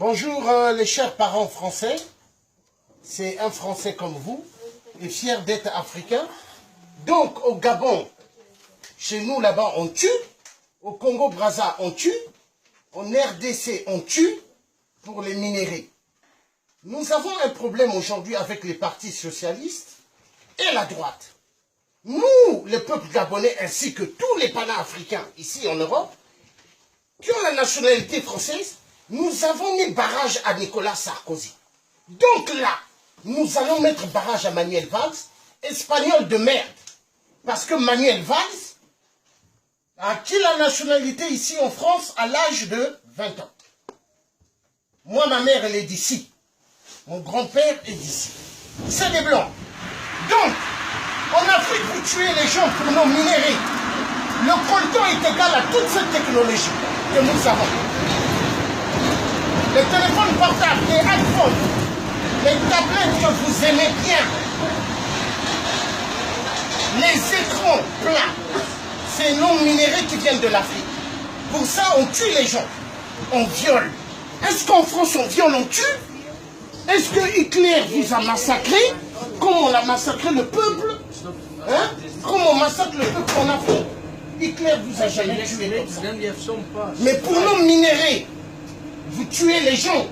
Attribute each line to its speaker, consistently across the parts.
Speaker 1: Bonjour les chers parents français. C'est un Français comme vous et fier d'être africain. Donc au Gabon, chez nous là-bas on tue. Au Congo-Brazza on tue. En RDC on tue pour les minéraux. Nous avons un problème aujourd'hui avec les partis socialistes et la droite. Nous, le peuple gabonais, ainsi que tous les panafricains ici en Europe, qui ont la nationalité française, nous avons mis barrage à Nicolas Sarkozy. Donc là, nous allons mettre barrage à Manuel Valls, espagnol de merde. Parce que Manuel Valls a acquis la nationalité ici en France à l'âge de 20 ans. Moi, ma mère, elle est d'ici. Mon grand-père est d'ici. C'est des Blancs. Donc, en Afrique, vous tuez les gens pour nos minéraux. Le coltan est égal à toute cette technologie que nous avons. Les téléphones portables, les iPhones, les tablettes que vous aimez bien, les écrans plats, c'est non minéraux qui viennent de l'Afrique. Pour ça, on tue les gens, on viole. Est-ce qu'en France, on viole, on tue? Est-ce que Hitler vous a massacré comme on a massacré le peuple? Hein? Comme on massacre le peuple en Afrique? Hitler vous a jamais tué comme ça. Mais pour nos minéraux, vous tuez les gens.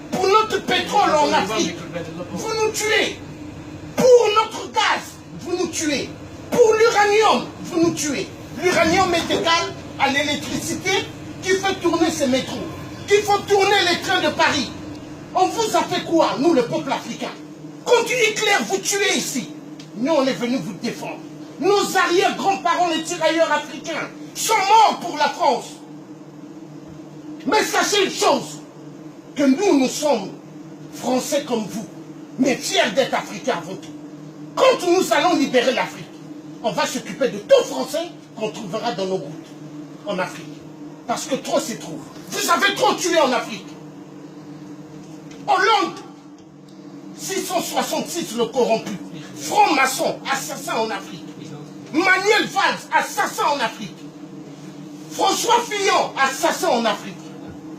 Speaker 1: Pour notre pétrole en Afrique, vous nous tuez. Pour notre gaz, vous nous tuez. Pour l'uranium, vous nous tuez. L'uranium est égal à l'électricité qui fait tourner ces métros, qui fait tourner les trains de Paris. On vous a fait quoi, nous, le peuple africain? Quand Hitler vous tuez ici, nous, on est venus vous défendre. Nos arrière-grands-parents, les tirailleurs africains, sont morts pour la France. Mais sachez une chose, que nous, nous sommes Français comme vous, mais fiers d'être Africains avant tout. Quand nous allons libérer l'Afrique, on va s'occuper de tout Français qu'on trouvera dans nos routes, en Afrique. Parce que trop, c'est trop. Vous avez trop tué en Afrique. Hollande, 666 le corrompu, franc-maçon, assassin en Afrique. Manuel Valls, assassin en Afrique. François Fillon, assassin en Afrique.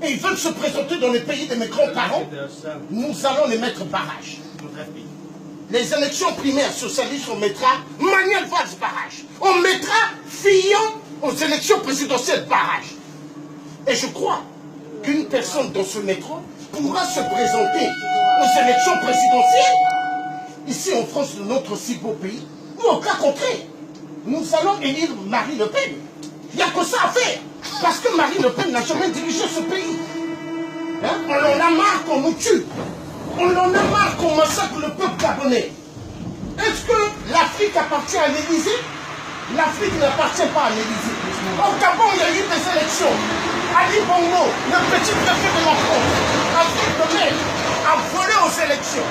Speaker 1: Et ils veulent se présenter dans les pays de mes grands-parents. Nous allons les mettre barrage. Les élections primaires socialistes, on mettra Manuel Valls barrage. On mettra Fillon aux élections présidentielles barrage. Et je crois qu'une personne dans ce métro pourra se présenter aux élections présidentielles, ici en France, de notre si beau pays, ou au cas contraire, nous allons élire Marine Le Pen. Il n'y a que ça à faire, parce que Marine Le Pen n'a jamais dirigé ce pays. Hein? On en a marre qu'on nous tue, on en a marre qu'on massacre le peuple gabonais. Est-ce que l'Afrique appartient à l'Élysée? L'Afrique n'appartient pas à l'Élysée. Au Gabon, il y a eu des élections. Ali Bongo, le petit préfet de la France, Afrique de mer, a volé aux élections.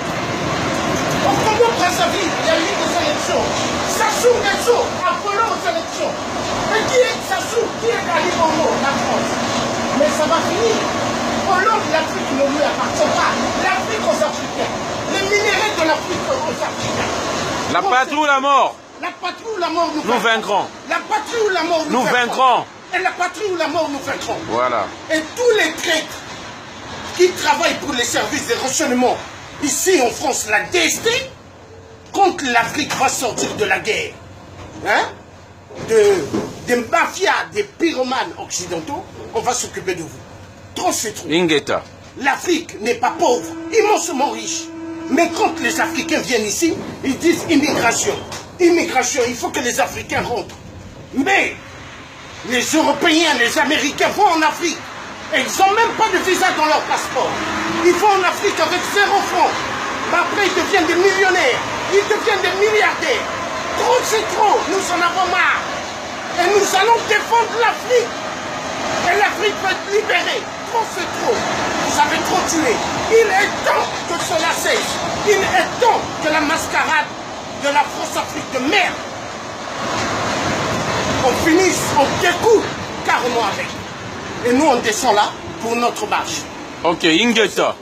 Speaker 1: Au Congo-Brazzaville, il y a eu des élections. Sassou Nguesso a volé aux élections. Et qui est Sassou? Qui est Ali Bongo? La France. Mais ça va finir. Hollande, l'Afrique ne lui appartient pas. L'Afrique aux Africains. Les minéraux de l'Afrique aux Africains.
Speaker 2: La patrie ou la mort?
Speaker 1: La patrie ou la mort nous
Speaker 2: vaincrons.
Speaker 1: La patrie ou la mort nous
Speaker 2: vaincrons.
Speaker 1: Et la patrie ou la mort nous vaincrons.
Speaker 2: Voilà.
Speaker 1: Et tous les traîtres qui travaillent pour les services de renseignement ici en France, la DST, quand l'Afrique va sortir de la guerre, hein, des mafias, des pyromanes occidentaux, on va s'occuper de vous. Trop c'est trop.
Speaker 2: Ingeta.
Speaker 1: L'Afrique n'est pas pauvre, immensement riche. Mais quand les Africains viennent ici, ils disent immigration. Immigration, il faut que les Africains rentrent. Mais les Européens, les Américains vont en Afrique. Et ils n'ont même pas de visa dans leur passeport. Ils vont en Afrique avec 0 francs. Après, ils deviennent des millionnaires. Ils deviennent des milliardaires. Trop, c'est trop. Nous en avons marre. Et nous allons défendre l'Afrique. Et l'Afrique va être libérée. Trop, c'est trop. Vous avez trop tué. Il est temps que cela cesse. Il est temps que la mascarade de la France-Afrique de merde, on finisse, on découle carrément avec. Et nous, on descend là pour notre marche.
Speaker 2: Ok, Ingeta.